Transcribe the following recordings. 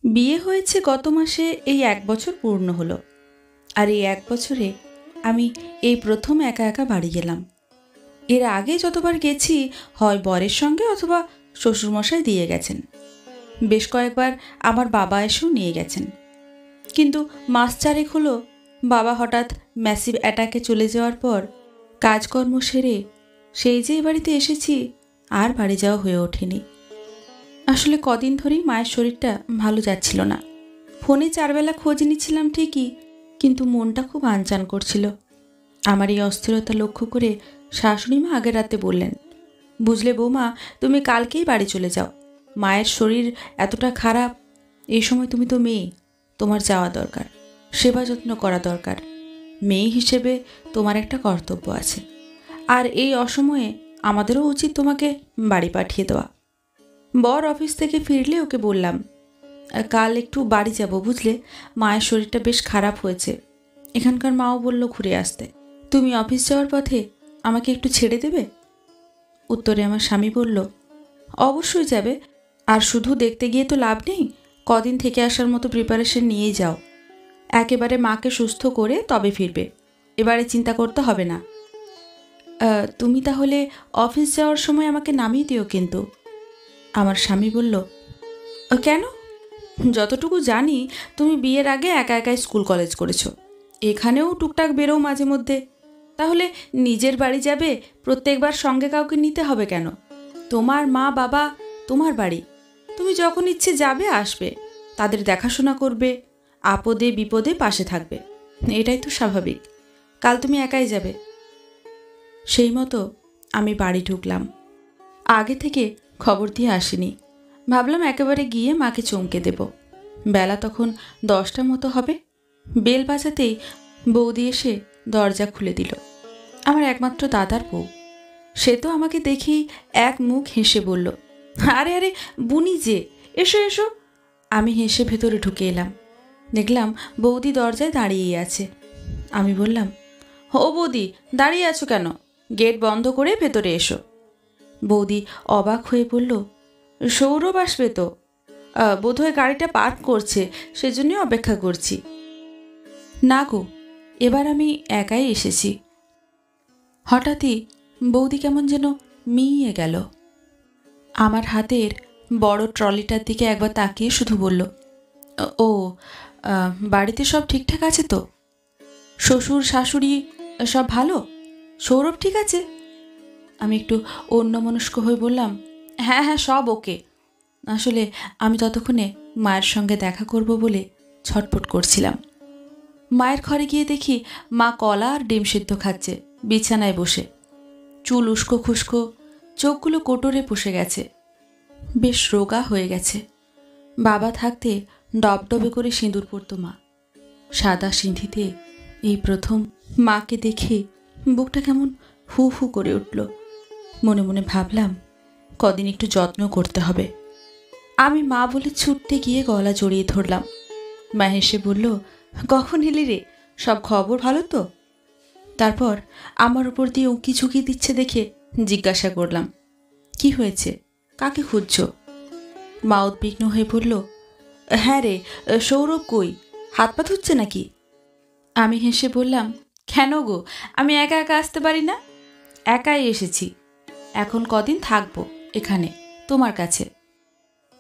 বিয়ে হয়েছে গত মাসে, এই ১ বছর পূর্ণ হলো। আর এই ১ বছরে আমি এই প্রথম একা একা বাড়ি গেলাম। এর আগে যতবার গেছি হয় বরের সঙ্গে অথবা শ্বশুরমশাই দিয়ে গেছেন। বেশ কয়েকবার আমার বাবা এসেও নিয়ে গেছেন। কিন্তু মাস চারেক হলো বাবা হঠাৎ ম্যাসিভ অ্যাটাকে চলে যাওয়ার পর কাজকর্ম সেরে সেই যে বাড়িতে এসেছি আর বাড়ি যাওয়া হয়ে ওঠেনি। আসলে কদিন ধরেই মায়ের শরীরটা ভালো যাচ্ছিল না। ফোনে ৪ বেলা খোঁজ নিচ্ছিলাম ঠিকই, কিন্তু মনটা খুব আনচান করছিল। আমার এই অস্থিরতা লক্ষ্য করে শাশুড়ি মা আগের রাতে বললেন, বুঝলে বৌমা, তুমি কালকেই বাড়ি চলে যাও। মায়ের শরীর এতটা খারাপ, এই সময় তুমি তো মেয়ে, তোমার যাওয়া দরকার, সেবা যত্ন করা দরকার। মেয়ে হিসেবে তোমার একটা কর্তব্য আছে, আর এই অসময়ে আমাদেরও উচিত তোমাকে বাড়ি পাঠিয়ে দেওয়া। বর অফিস থেকে ফিরলে ওকে বললাম, কাল একটু বাড়ি যাব, বুঝলে, মায়ের শরীরটা বেশ খারাপ হয়েছে। এখানকার মাও বলল ঘুরে আসতে। তুমি অফিস যাওয়ার পথে আমাকে একটু ছেড়ে দেবে? উত্তরে আমার স্বামী বলল, অবশ্যই যাবে। আর শুধু দেখতে গিয়ে তো লাভ নেই, কদিন থেকে আসার মতো প্রিপারেশন নিয়েই যাও। একেবারে মাকে সুস্থ করে তবে ফিরবে, এবারে চিন্তা করতে হবে না। তুমি তাহলে অফিস যাওয়ার সময় আমাকে নামিয়ে দিও কিন্তু। আমার স্বামী বলল, কেন? যতটুকু জানি তুমি বিয়ের আগে একা একাই স্কুল কলেজ করেছো, এখানেও টুকটাক বেরো মাঝে মধ্যে। তাহলে নিজের বাড়ি যাবে, প্রত্যেকবার সঙ্গে কাউকে নিতে হবে কেন? তোমার মা বাবা, তোমার বাড়ি, তুমি যখন ইচ্ছে যাবে আসবে, তাদের দেখাশোনা করবে, আপদে বিপদে পাশে থাকবে, এটাই তো স্বাভাবিক। কাল তুমি একাই যাবে। সেই মতো আমি বাড়ি ঢুকলাম। আগে থেকে খবর দিয়ে আসিনি, ভাবলাম একেবারে গিয়ে মাকে চমকে দেব। বেলা তখন 10টা মতো হবে। বেল বাজাতেই বৌদি এসে দরজা খুলে দিল। আমার একমাত্র দাদার বউ। সে তো আমাকে দেখেই এক মুখ হেসে বলল, আরে আরে বুনি যে, এসো এসো। আমি হেসে ভেতরে ঢুকে এলাম। দেখলাম বৌদি দরজায় দাঁড়িয়েই আছে। আমি বললাম, ও বৌদি, দাঁড়িয়ে আছো কেন? গেট বন্ধ করে ভেতরে এসো। বৌদি অবাক হয়ে বলল, সৌরভ আসবে তো, বোধহয় গাড়িটা পার্ক করছে, সেজন্যই অপেক্ষা করছি। না গো, এবার আমি একাই এসেছি। হঠাৎই বৌদি কেমন যেন মিইয়ে গেল। আমার হাতের বড় ট্রলিটার দিকে একবার তাকিয়ে শুধু বলল, ও, বাড়িতে সব ঠিকঠাক আছে তো? শ্বশুর শাশুড়ি সব ভালো? সৌরভ ঠিক আছে? আমি একটু অন্যমনস্ক হয়ে বললাম, হ্যাঁ হ্যাঁ, সব ওকে। আসলে আমি ততক্ষণে মায়ের সঙ্গে দেখা করব বলে ছটফট করছিলাম। মায়ের ঘরে গিয়ে দেখি মা কলা আর ডিম সিদ্ধ খাচ্ছে বিছানায় বসে। চুল উস্কো খুস্কো, চোখগুলো কোটরে পুষে গেছে, বেশ রোগা হয়ে গেছে। বাবা থাকতে ডবডবে করে সিঁদুর পরত মা। সাদা সিঁথিতে এই প্রথম মাকে দেখে বুকটা কেমন হু হু করে উঠল। মনে মনে ভাবলাম, কদিন একটু যত্ন করতে হবে। আমি মা বলে ছুটতে গিয়ে গলা জড়িয়ে ধরলাম। মা হেসে বলল, কখন এলি রে? সব খবর ভালো তো? তারপর আমার উপর দিয়ে উঁকি ঝুঁকি দিচ্ছে দেখে জিজ্ঞাসা করলাম, কি হয়েছে? কাকে খুঁজছ? মা উদ্বিগ্ন হয়ে বলল, হ্যাঁ রে, সৌরভ কই? হাত পা ধুচ্ছে নাকি? আমি হেসে বললাম, কেন গো, আমি একা একা আসতে পারি না? একাই এসেছি, এখন কদিন থাকবো এখানে তোমার কাছে।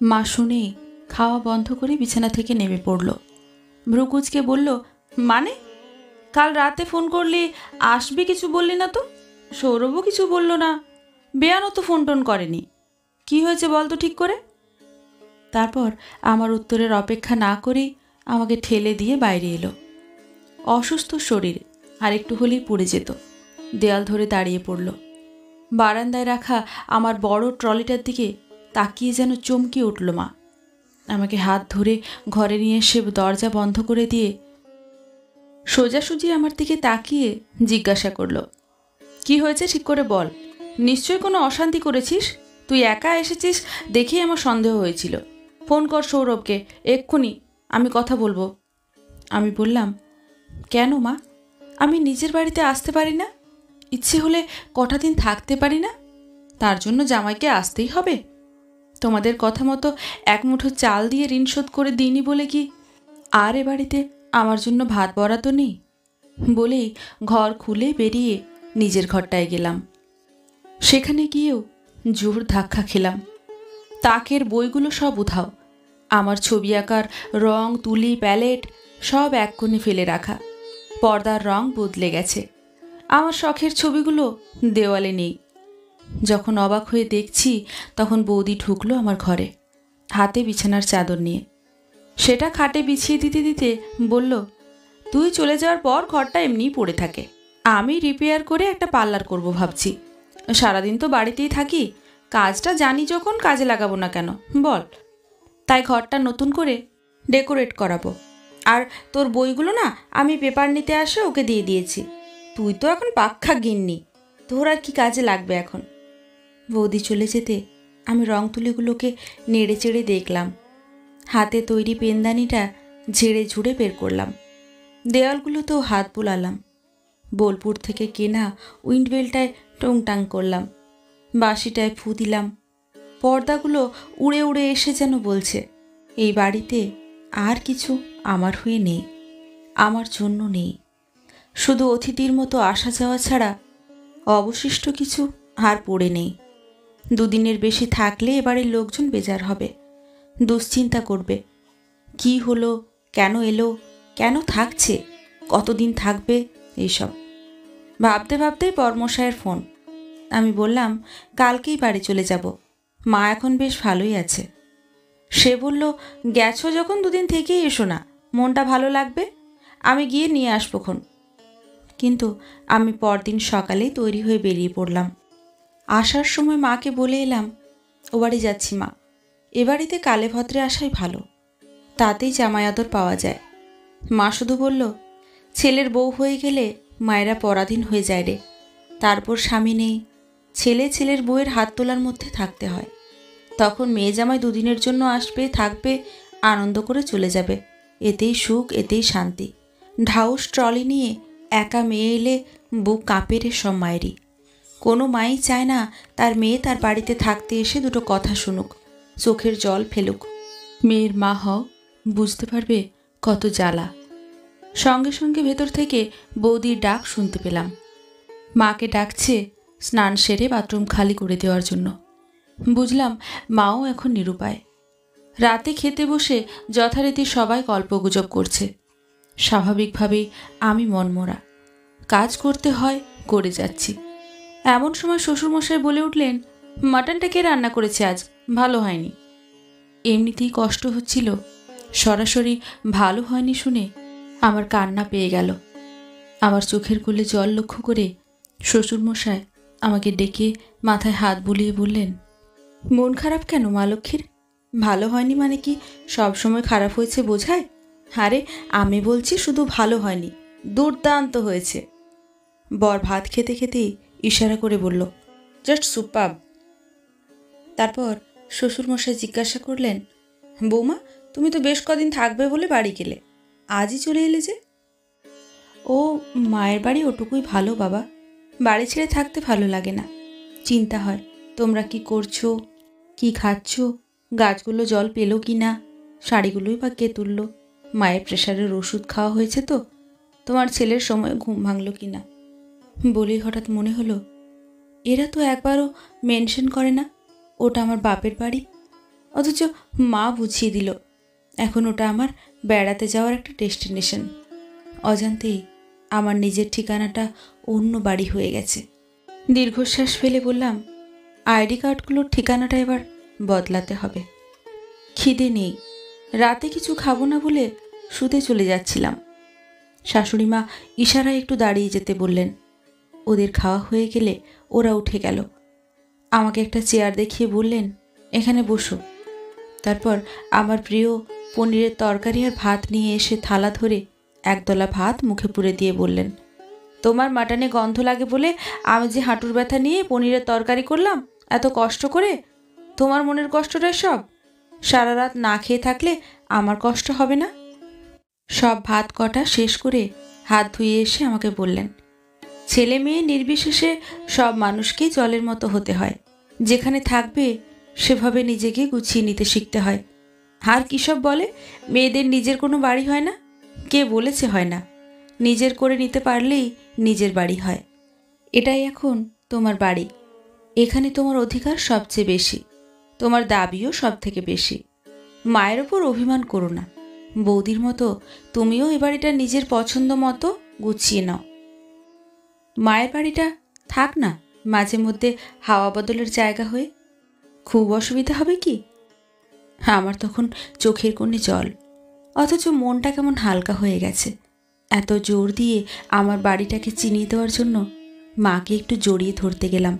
মা শুনেই খাওয়া বন্ধ করে বিছানা থেকে নেমে পড়ল। ভ্রুকুচকে বলল, মানে? কাল রাতে ফোন করলি, আসবি, কিছু বললি না তো। সৌরভও কিছু বলল না, বেয়ানও তো ফোন টোন করেনি। কি হয়েছে বল তো ঠিক করে? তারপর আমার উত্তরের অপেক্ষা না করেই আমাকে ঠেলে দিয়ে বাইরে এলো। অসুস্থ শরীর, আর একটু হলেই পড়ে যেত। দেয়াল ধরে দাঁড়িয়ে পড়ল। বারান্দায় রাখা আমার বড় ট্রলিটার দিকে তাকিয়ে যেন চমকে উঠল মা। আমাকে হাত ধরে ঘরে নিয়ে এসে দরজা বন্ধ করে দিয়ে সোজাসুজি আমার দিকে তাকিয়ে জিজ্ঞাসা করল, কি হয়েছে ঠিক করে বল। নিশ্চয়ই কোনো অশান্তি করেছিস? তুই একা এসেছিস দেখেই আমার সন্দেহ হয়েছিল। ফোন কর সৌরভকে এক্ষুনি, আমি কথা বলবো। আমি বললাম, কেন মা? আমি নিজের বাড়িতে আসতে পারি না? ইচ্ছে হলে কটা দিন থাকতে পারি না? তার জন্য জামাইকে আসতেই হবে? তোমাদের কথা মতো এক মুঠো চাল দিয়ে ঋণ শোধ করে দিইনি বলে কি আর এ বাড়িতে আমার জন্য ভাত বরাদ্দ নেই? বলেই ঘর খুলে বেরিয়ে নিজের ঘরটায় গেলাম। সেখানে গিয়েও জোর ধাক্কা খেলাম। তাকের বইগুলো সব উধাও। আমার ছবি আঁকার রং, তুলি, প্যালেট সব এক কোণে ফেলে রাখা। পর্দার রং বদলে গেছে। আমার শখের ছবিগুলো দেওয়ালে নেই। যখন অবাক হয়ে দেখছি, তখন বৌদি ঢুকলো আমার ঘরে, হাতে বিছানার চাদর নিয়ে। সেটা খাটে বিছিয়ে দিতে দিতে বলল, তুই চলে যাওয়ার পর ঘরটা এমনিই পড়ে থাকে। আমি রিপেয়ার করে একটা পার্লার করব ভাবছি। সারাদিন তো বাড়িতেই থাকি, কাজটা জানি যখন কাজে লাগাবো না কেন বল? তাই ঘরটা নতুন করে ডেকোরেট করাবো। আর তোর বইগুলো না আমি পেপার নিতে আসে ওকে দিয়ে দিয়েছি। তুই তো এখন পাক্কা গিন্নি, তোর আর কি কাজে লাগবে এখন? বৌদি চলে যেতে আমি রং তুলিগুলোকে নেড়ে চেড়ে দেখলাম। হাতে তৈরি পেনদানিটা ঝেড়ে ঝুড়ে বের করলাম। দেওয়ালগুলোতেও হাত বুলালাম। বোলপুর থেকে কেনা উইন্ডবেলটায় টংটাং করলাম। বাঁশিটায় ফু দিলাম। পর্দাগুলো উড়ে উড়ে এসে যেন বলছে, এই বাড়িতে আর কিছু আমার হয়ে নেই, আমার জন্য নেই। শুধু অতিথির মতো আসা যাওয়া ছাড়া অবশিষ্ট কিছু আর পড়ে নেই। দুদিনের বেশি থাকলে এবারের লোকজন বেজার হবে, দুশ্চিন্তা করবে। কি হলো, কেন এলো, কেন থাকছে, কতদিন থাকবে, এইসব ভাবতে ভাবতেই পরমশায়ের ফোন। আমি বললাম, কালকেই বাড়ি চলে যাব, মা এখন বেশ ভালোই আছে। সে বলল, গেছো যখন দুদিন থেকেই এসো না, মনটা ভালো লাগবে, আমি গিয়ে নিয়ে আসবোক্ষণ। কিন্তু আমি পরদিন সকালেই তৈরি হয়ে বেরিয়ে পড়লাম। আসার সময় মাকে বলে এলাম, ও বাড়ি যাচ্ছি মা, এ বাড়িতে কালে ভদ্রে আসাই ভালো, তাতেই জামাই আদর পাওয়া যায়। মা শুধু বলল, ছেলের বউ হয়ে গেলে মায়েরা পরাধীন হয়ে যায় রে, তারপর স্বামী নেই, ছেলে ছেলের বউয়ের হাত তোলার মধ্যে থাকতে হয়। তখন মেয়ে জামাই দুদিনের জন্য আসবে, থাকবে, আনন্দ করে চলে যাবে, এতেই সুখ, এতেই শান্তি। ঢাউস ট্রলি নিয়ে একা মেয়ে এলে বুক কাঁপে রে সব মায়েরই। কোনো মাই চায় না তার মেয়ে তার বাড়িতে থাকতে এসে দুটো কথা শুনুক, চোখের জল ফেলুক। মেয়ের মা হও, বুঝতে পারবে কত জ্বালা। সঙ্গে সঙ্গে ভেতর থেকে বৌদির ডাক শুনতে পেলাম। মাকে ডাকছে স্নান সেরে বাথরুম খালি করে দেওয়ার জন্য। বুঝলাম মাও এখন নিরুপায়। রাতে খেতে বসে যথারীতি সবাই গল্পগুজব করছে। স্বাভাবিকভাবেই আমি মনমরা, কাজ করতে হয়, করে যাচ্ছি। এমন সময় শ্বশুরমশাই বলে উঠলেন, মাটনটা কে রান্না করেছে আজ, ভালো হয়নি। এমনিতেই কষ্ট হচ্ছিল, সরাসরি ভালো হয়নি শুনে আমার কান্না পেয়ে গেল। আমার চোখের কোলে জল লক্ষ্য করে শ্বশুরমশাই আমাকে ডেকে মাথায় হাত বুলিয়ে বললেন, মন খারাপ কেন মা লক্ষ্মীর? ভালো হয়নি মানে কি সব সময় খারাপ হয়েছে বোঝায়? আরে আমি বলছি শুধু ভালো হয়নি, দুর্দান্ত হয়েছে। বর ভাত খেতে খেতেই ইশারা করে বলল, জাস্ট সুপার। তারপর শ্বশুরমশাই জিজ্ঞাসা করলেন, বৌমা তুমি তো বেশ কদিন থাকবে বলে বাড়ি গেলে, আজই চলে এলে যে? ও মায়ের বাড়ি ওটুকুই ভালো বাবা, বাড়ি ছেড়ে থাকতে ভালো লাগে না। চিন্তা হয় তোমরা কি করছো, কি খাচ্ছ, গাছগুলো জল পেলো কি না, শাড়িগুলোই বা কে তুললো, মায়ের প্রেশারের ওষুধ খাওয়া হয়েছে তো, তোমার ছেলের সময় ঘুম ভাঙলো কি না। বলেই হঠাৎ মনে হলো, এরা তো একবারও মেনশন করে না ওটা আমার বাপের বাড়ি, অথচ মা বুঝিয়ে দিল এখন ওটা আমার বেড়াতে যাওয়ার একটা ডেস্টিনেশন। অজান্তেই আমার নিজের ঠিকানাটা অন্য বাড়ি হয়ে গেছে। দীর্ঘশ্বাস ফেলে বললাম, আইডি কার্ডগুলোর ঠিকানাটা এবার বদলাতে হবে। খিদে নেই, রাতে কিছু খাবো না বলে শুতে চলে যাচ্ছিলাম। শাশুড়ি মা ইশারায় একটু দাঁড়িয়ে যেতে বললেন। ওদের খাওয়া হয়ে গেলে ওরা উঠে গেল। আমাকে একটা চেয়ার দেখিয়ে বললেন, এখানে বসো। তারপর আমার প্রিয় পনিরের তরকারি আর ভাত নিয়ে এসে থালা ধরে একদলা ভাত মুখে পুরে দিয়ে বললেন, তোমার মাটনে গন্ধ লাগে বলে আমি যে হাঁটুর ব্যথা নিয়ে পনিরের তরকারি করলাম এত কষ্ট করে, তোমার মনের কষ্টটা সব, সারা রাত না খেয়ে থাকলে আমার কষ্ট হবে না। সব ভাত কটা শেষ করে হাত ধুয়ে এসে আমাকে বললেন, ছেলে মেয়ে নির্বিশেষে সব মানুষকেই জলের মতো হতে হয়, যেখানে থাকবে সেভাবে নিজেকে গুছিয়ে নিতে শিখতে হয়। আর কী সব বলে মেয়েদের নিজের কোনো বাড়ি হয় না? কে বলেছে হয় না? নিজের করে নিতে পারলেই নিজের বাড়ি হয়। এটাই এখন তোমার বাড়ি। এখানে তোমার অধিকার সবচেয়ে বেশি, তোমার দাবিও সব থেকে বেশি। মায়ের ওপর অভিমান করো না। বৌদির মতো তুমিও এ বাড়িটা নিজের পছন্দ মতো গুছিয়ে নাও। মায়ের বাড়িটা থাক না মাঝে মধ্যে হাওয়া বদলের জায়গা হয়ে। খুব অসুবিধা হবে কি? আমার তখন চোখের কোণে জল, অথচ মনটা কেমন হালকা হয়ে গেছে। এত জোর দিয়ে আমার বাড়িটাকে চিনিয়ে দেওয়ার জন্য মাকে একটু জড়িয়ে ধরতে গেলাম।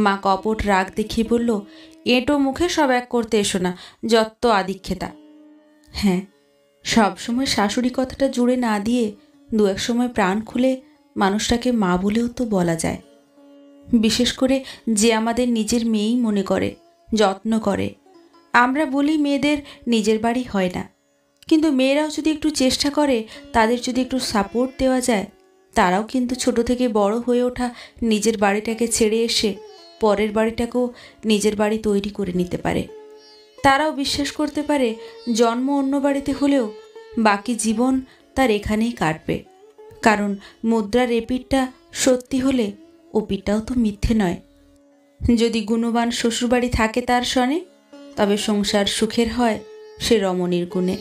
মা কপট রাগ দেখিয়ে বলল, এঁটো মুখে সব এক করতে এসো না, যত আদিক্ষেতা। হ্যাঁ, সবসময় শাশুড়ি কথাটা জুড়ে না দিয়ে দু এক সময় প্রাণ খুলে মানুষটাকে মা বলেও তো বলা যায়। বিশেষ করে যে আমাদের নিজের মেয়েই মনে করে, যত্ন করে। আমরা বলি মেয়েদের নিজের বাড়ি হয় না, কিন্তু মেয়েরাও যদি একটু চেষ্টা করে, তাদের যদি একটু সাপোর্ট দেওয়া যায়, তারাও কিন্তু ছোট থেকে বড় হয়ে ওঠা নিজের বাড়িটাকে ছেড়ে এসে পরের বাড়িটাকেও নিজের বাড়ি তৈরি করে নিতে পারে। তারাও বিশ্বাস করতে পারে জন্ম অন্য বাড়িতে হলেও বাকি জীবন তার এখানেই কাটবে। কারণ মুদ্রার এপিঠটা সত্যি হলে ওপিঠটাও তো মিথ্যে নয়। যদি গুণবান শ্বশুরবাড়ি থাকে তার সনে, তবে সংসার সুখের হয় সে রমণীর গুণে।